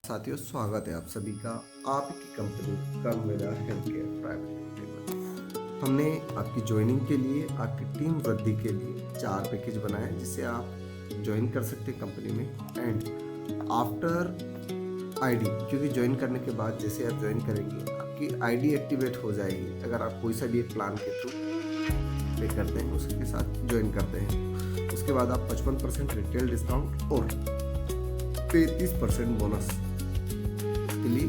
साथियों, स्वागत है आप सभी का आपकी company Karmaveda health care private limited में। हमने आपकी ज्वाइनिंग के लिए, आपकी टीम वृद्धि के लिए 4 पैकेज बनाए हैं जिससे आप ज्वाइन कर सकते हैं कंपनी में। एंड आफ्टर आईडी, क्योंकि ज्वाइन करने के बाद जैसे आप ज्वाइन करेंगे आपकी आईडी एक्टिवेट हो जाएगी अगर आप कोई सा भी एक प्लान के थ्रू पे करते हैं, उसके साथ ज्वाइन करते हैं। उसके बाद आप 55% रिटेल डिस्काउंट और 33% बोनस के लिए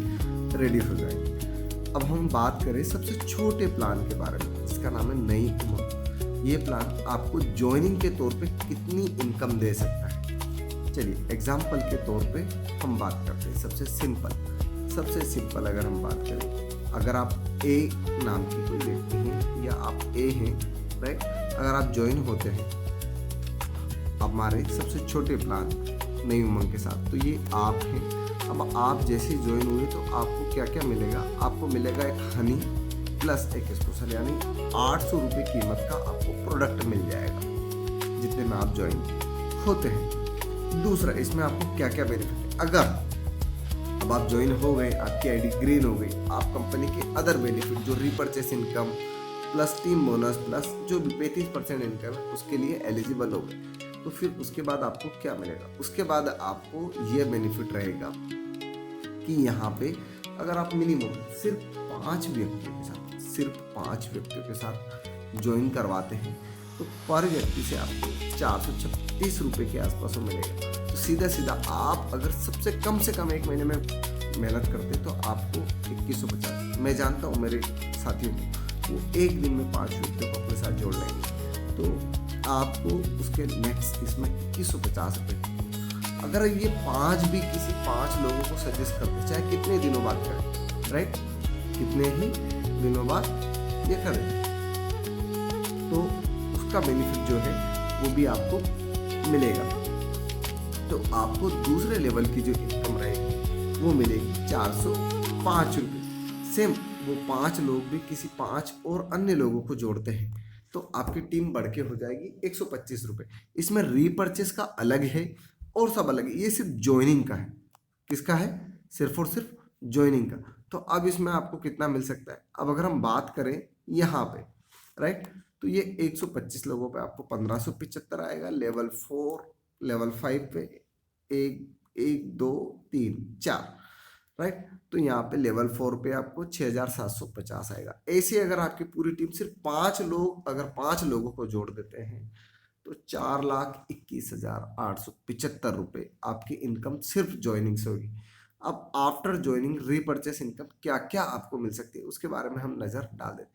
रेडी हो जाएंगे। अब हम बात करें सबसे छोटे प्लान के बारे में, जिसका नाम है नई उमंग। ये प्लान आपको ज्वाइनिंग के तौर पे कितनी इनकम दे सकता है। चलिए एग्जाम्पल के तौर पे हम बात करते हैं। सबसे सिंपल अगर हम बात करें, अगर आप ए नाम की कोई व्यक्ति हैं या आप ए हैं, राइट, अगर आप ज्वाइन होते हैं हमारे सबसे छोटे प्लान नई उमंग के साथ, तो ये आप हैं। अब आप जैसे ही ज्वाइन हुए तो आपको क्या क्या मिलेगा? आपको मिलेगा एक हनी प्लस एक स्पेशल, यानी 800 रुपये कीमत का आपको प्रोडक्ट मिल जाएगा जितने में आप ज्वाइन होते हैं। दूसरा, इसमें आपको क्या क्या बेनिफिट है? अगर अब आप ज्वाइन हो गए, आपकी आईडी ग्रीन हो गई, आप कंपनी के अदर बेनिफिट जो repurchase income plus team bonus plus जो 35% इनकम है उसके लिए एलिजिबल हो गए। तो फिर उसके बाद आपको क्या मिलेगा? उसके बाद आपको यह बेनिफिट रहेगा कि यहाँ पे अगर आप मिनिमम सिर्फ 5 व्यक्तियों के साथ ज्वाइन करवाते हैं तो पर व्यक्ति से आपको 436 रुपये के आसपास मिलेगा। तो सीधा आप अगर सबसे कम से कम एक महीने में मेहनत करते तो आपको 2150, मैं जानता हूँ मेरे साथियों को, वो एक दिन में 5 व्यक्तियों को अपने साथ जोड़ लेंगे तो आपको उसके नेक्स्ट इसमें 2150 रुपये। अगर ये 5 भी किसी 5 लोगों को सजेस्ट करते, चाहे कितने दिनों बाद करें, राइट, कितने ही दिनों बाद ये करें, तो उसका बेनिफिट जो है वो भी आपको मिलेगा। तो आपको दूसरे लेवल की जो इनकम रहेगी वो मिलेगी 405 रुपये। सेम वो 5 लोग भी किसी 5 और अन्य लोगों को जोड़ते हैं तो आपकी टीम बढ़ के हो जाएगी 125 रुपये। इसमें रीपर्चेस का अलग है और सब अलग है, ये सिर्फ ज्वाइनिंग का है। किसका है? सिर्फ और सिर्फ ज्वाइनिंग का। तो अब इसमें आपको कितना मिल सकता है? अब अगर हम बात करें यहाँ पे, राइट, तो ये 125 लोगों पे आपको 1575 आएगा। लेवल 4 लेवल 5 पे 1 2 3 4, राइट, तो यहाँ पे लेवल 4 पे आपको 6750 आएगा। ऐसे अगर आपकी पूरी टीम सिर्फ 5 लोग, अगर 5 लोगों को जोड़ देते हैं तो 4,21,875 रुपये आपकी इनकम सिर्फ ज्वाइनिंग से होगी। अब आफ्टर ज्वाइनिंग रीपर्चेस इनकम क्या क्या आपको मिल सकती है उसके बारे में हम नज़र डाल दें।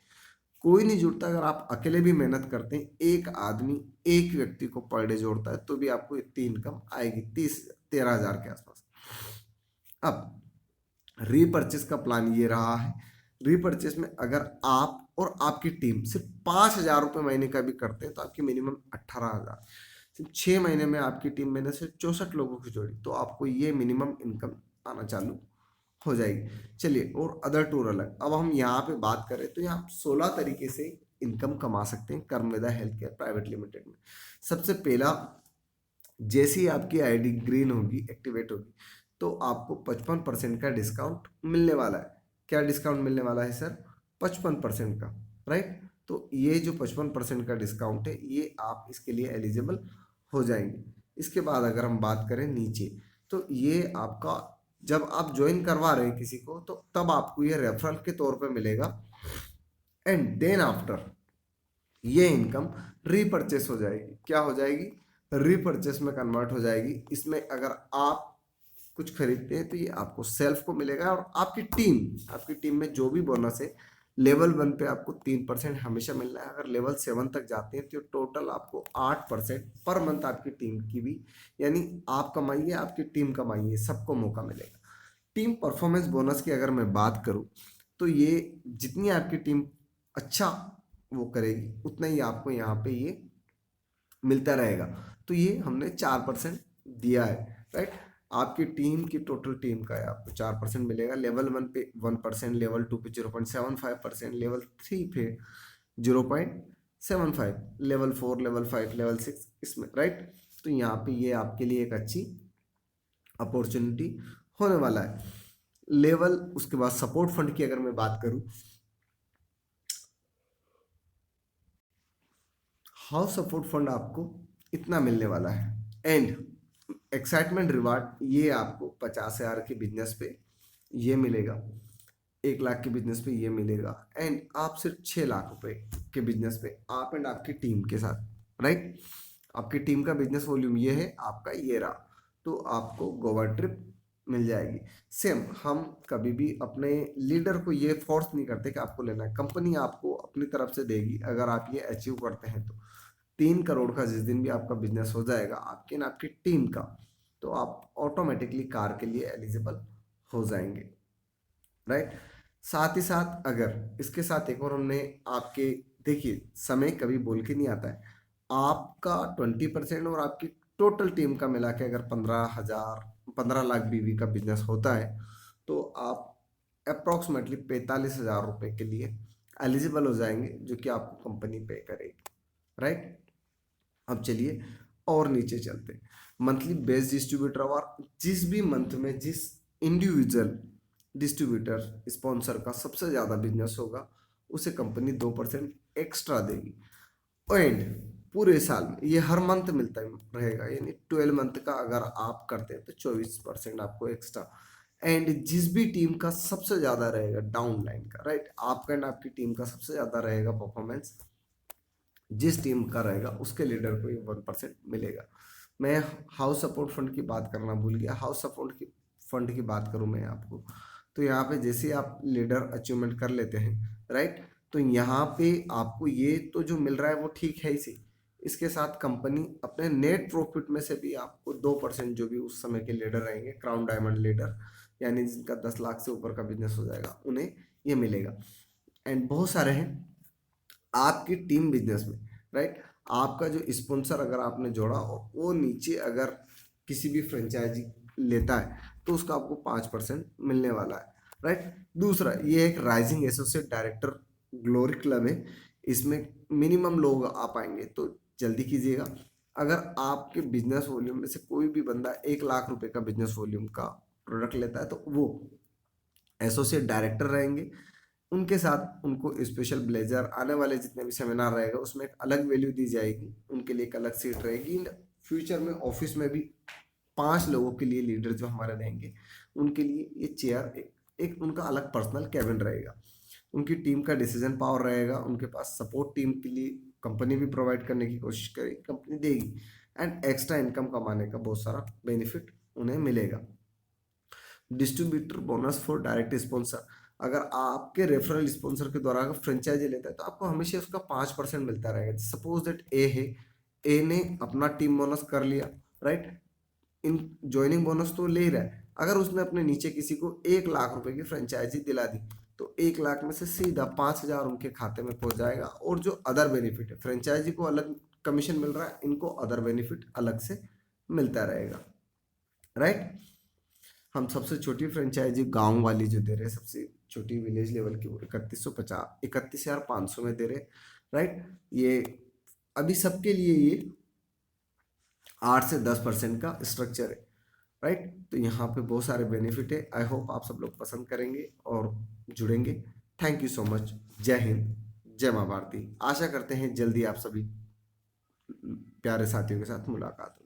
कोई नहीं जुड़ता, अगर आप अकेले भी मेहनत करते हैं, एक आदमी एक व्यक्ति को पर डे जोड़ता है तो भी आपको इतनी इनकम आएगी 13,000 के आसपास। अब रीपर्चेस का प्लान ये रहा है। रीपर्चेस में अगर आप और आपकी टीम सिर्फ 5,000 रुपये महीने का भी करते हैं तो आपकी मिनिमम 18,000। सिर्फ 6 महीने में आपकी टीम मैंने से 64 लोगों की जोड़ी तो आपको ये मिनिमम इनकम आना चालू हो जाएगी। चलिए, और अदर टूर अलग। अब हम यहाँ पे बात करें तो यहाँ 16 तरीके से इनकम कमा सकते हैं कर्मवेदा हेल्थ केयर प्राइवेट लिमिटेड में। सबसे पहला, जैसी आपकी आईडी ग्रीन होगी, एक्टिवेट होगी, तो आपको 55% का डिस्काउंट मिलने वाला है। क्या डिस्काउंट मिलने वाला है सर? 55% का, राइट। तो ये जो 55% का डिस्काउंट है ये आप इसके लिए एलिजिबल हो जाएंगे। इसके बाद अगर हम बात करें नीचे, तो ये आपका जब आप ज्वाइन करवा रहे हैं किसी को तो तब आपको ये रेफरल के तौर पे मिलेगा। एंड देन आफ्टर ये इनकम रीपर्चेस हो जाएगी। क्या हो जाएगी? रीपर्चेस में कन्वर्ट हो जाएगी। इसमें अगर आप कुछ खरीदते हैं तो ये आपको सेल्फ को मिलेगा और आपकी टीम में जो भी बोनस है, लेवल 1 पे आपको 3% हमेशा मिलना है। अगर लेवल 7 तक जाते हैं तो टोटल आपको 8% पर मंथ आपकी टीम की भी, यानी आप कमाइए, आपकी टीम कमाइए, सबको मौका मिलेगा। टीम परफॉर्मेंस बोनस की अगर मैं बात करूं तो ये जितनी आपकी टीम अच्छा वो करेगी उतना ही आपको यहाँ पे ये मिलता रहेगा। तो ये हमने 4% दिया है, राइट। आपकी टीम की टोटल टीम का है आपको 4% मिलेगा। लेवल 1 पे 1%, लेवल 2 पे 0.75%, लेवल 3 पे 0.75, लेवल 4, लेवल 5, लेवल 6 इसमें, राइट। तो यहाँ पे ये आपके लिए एक अच्छी अपॉर्चुनिटी होने वाला है लेवल। उसके बाद सपोर्ट फंड की अगर मैं बात करूं, हाउस सपोर्ट फंड आपको इतना मिलने वाला है। एंड एक्साइटमेंट रिवार्ड ये आपको 50,000 के बिजनेस पे ये मिलेगा, 1 लाख के बिजनेस पे ये मिलेगा, एंड आप सिर्फ 6 लाख रुपए के बिजनेस पे आप एंड आपकी टीम के साथ, राइट। आपकी टीम का बिजनेस वॉल्यूम ये है, आपका ये रहा, तो आपको गोवा ट्रिप मिल जाएगी। सेम हम कभी भी अपने लीडर को ये फोर्स नहीं करते कि आपको लेना है, कंपनी आपको अपनी तरफ से देगी अगर आप ये अचीव करते हैं तो। 3 करोड़ का जिस दिन भी आपका बिजनेस हो जाएगा आपके ना आपकी टीम का, तो आप ऑटोमेटिकली कार के लिए एलिजिबल हो जाएंगे, राइट। साथ ही साथ अगर इसके साथ एक और हमने आपके, देखिए समय कभी बोल के नहीं आता है, आपका 20% और आपकी टोटल टीम का मिला के अगर 15 लाख बीवी का बिजनेस होता है तो आप अप्रोक्सीमेटली 45,000 रुपये के लिए एलिजिबल हो जाएंगे, जो कि आपको कंपनी पे करेगी, राइट। अब चलिए और नीचे चलते हैं। मंथली बेस्ड डिस्ट्रीब्यूटर अवार्ड, जिस भी मंथ में जिस इंडिविजुअल डिस्ट्रीब्यूटर स्पॉन्सर का सबसे ज़्यादा बिजनेस होगा उसे कंपनी 2% एक्स्ट्रा देगी। एंड पूरे साल में ये हर मंथ मिलता रहेगा, यानी 12 मंथ का अगर आप करते हैं तो 24% आपको एक्स्ट्रा। एंड जिस भी टीम का सबसे ज़्यादा रहेगा डाउन लाइन का, राइट, आपका एंड आपकी टीम का सबसे ज़्यादा रहेगा परफॉर्मेंस, जिस टीम का रहेगा उसके लीडर को ये 1% मिलेगा। मैं हाउस सपोर्ट फंड की बात करना भूल गया। हाउस सपोर्ट की फंड की बात करूं मैं आपको, तो यहाँ पे जैसे ही आप लीडर अचीवमेंट कर लेते हैं, राइट, तो यहाँ पे आपको ये तो जो मिल रहा है वो ठीक है ही सही, इसके साथ कंपनी अपने नेट प्रॉफिट में से भी आपको 2% जो भी उस समय के लीडर रहेंगे, क्राउन डायमंड लीडर, यानी जिनका 10 लाख से ऊपर का बिजनेस हो जाएगा, उन्हें ये मिलेगा। एंड बहुत सारे हैं आपकी टीम बिजनेस में, राइट। आपका जो स्पॉन्सर अगर आपने जोड़ा और वो नीचे अगर किसी भी फ्रेंचाइजी लेता है तो उसका आपको 5% मिलने वाला है, राइट। दूसरा, ये एक rising associate director glory club है, इसमें मिनिमम लोग आ पाएंगे, तो जल्दी कीजिएगा। अगर आपके बिजनेस वॉल्यूम में से कोई भी बंदा 1 लाख रुपए का बिजनेस वॉल्यूम का प्रोडक्ट लेता है तो वो एसोसिएट डायरेक्टर रहेंगे। उनके साथ उनको स्पेशल ब्लेजर, आने वाले जितने भी सेमिनार रहेगा उसमें एक अलग वैल्यू दी जाएगी, उनके लिए एक अलग सीट रहेगी। फ्यूचर में ऑफिस में भी 5 लोगों के लिए लीडर जो हमारे रहेंगे उनके लिए ये चेयर एक उनका अलग पर्सनल कैबिन रहेगा। उनकी टीम का डिसीजन पावर रहेगा, उनके पास सपोर्ट टीम के लिए कंपनी भी प्रोवाइड करने की कोशिश करेगी, कंपनी देगी। एंड एक्स्ट्रा इनकम कमाने का बहुत सारा बेनिफिट उन्हें मिलेगा। Distributor bonus for direct sponsor, अगर आपके रेफरल स्पॉन्सर के द्वारा अगर फ्रेंचाइजी लेता है तो आपको हमेशा उसका 5% मिलता रहेगा। सपोज दैट ए है, ए ने अपना टीम बोनस कर लिया, राइट, इन ज्वाइनिंग बोनस तो ले ही रहा है, अगर उसने अपने नीचे किसी को 1 लाख रुपए की फ्रेंचाइजी दिला दी तो 1 लाख में से सीधा 5,000 उनके खाते में पहुंच जाएगा। और जो अदर बेनिफिट है, फ्रेंचाइजी को अलग कमीशन मिल रहा है, इनको अदर बेनिफिट अलग से मिलता रहेगा, राइट। हम सबसे छोटी फ्रेंचाइजी गांव वाली जो दे रहे हैं, सबसे छोटी विलेज लेवल की, वो 31,500 में दे रहे, राइट। ये अभी सबके लिए ये 8 से 10% का स्ट्रक्चर है, राइट। तो यहाँ पे बहुत सारे बेनिफिट है। आई होप आप सब लोग पसंद करेंगे और जुड़ेंगे। Thank you so much. जय हिंद, जय माँ भारती। आशा करते हैं जल्दी आप सभी प्यारे साथियों के साथ मुलाकात हो।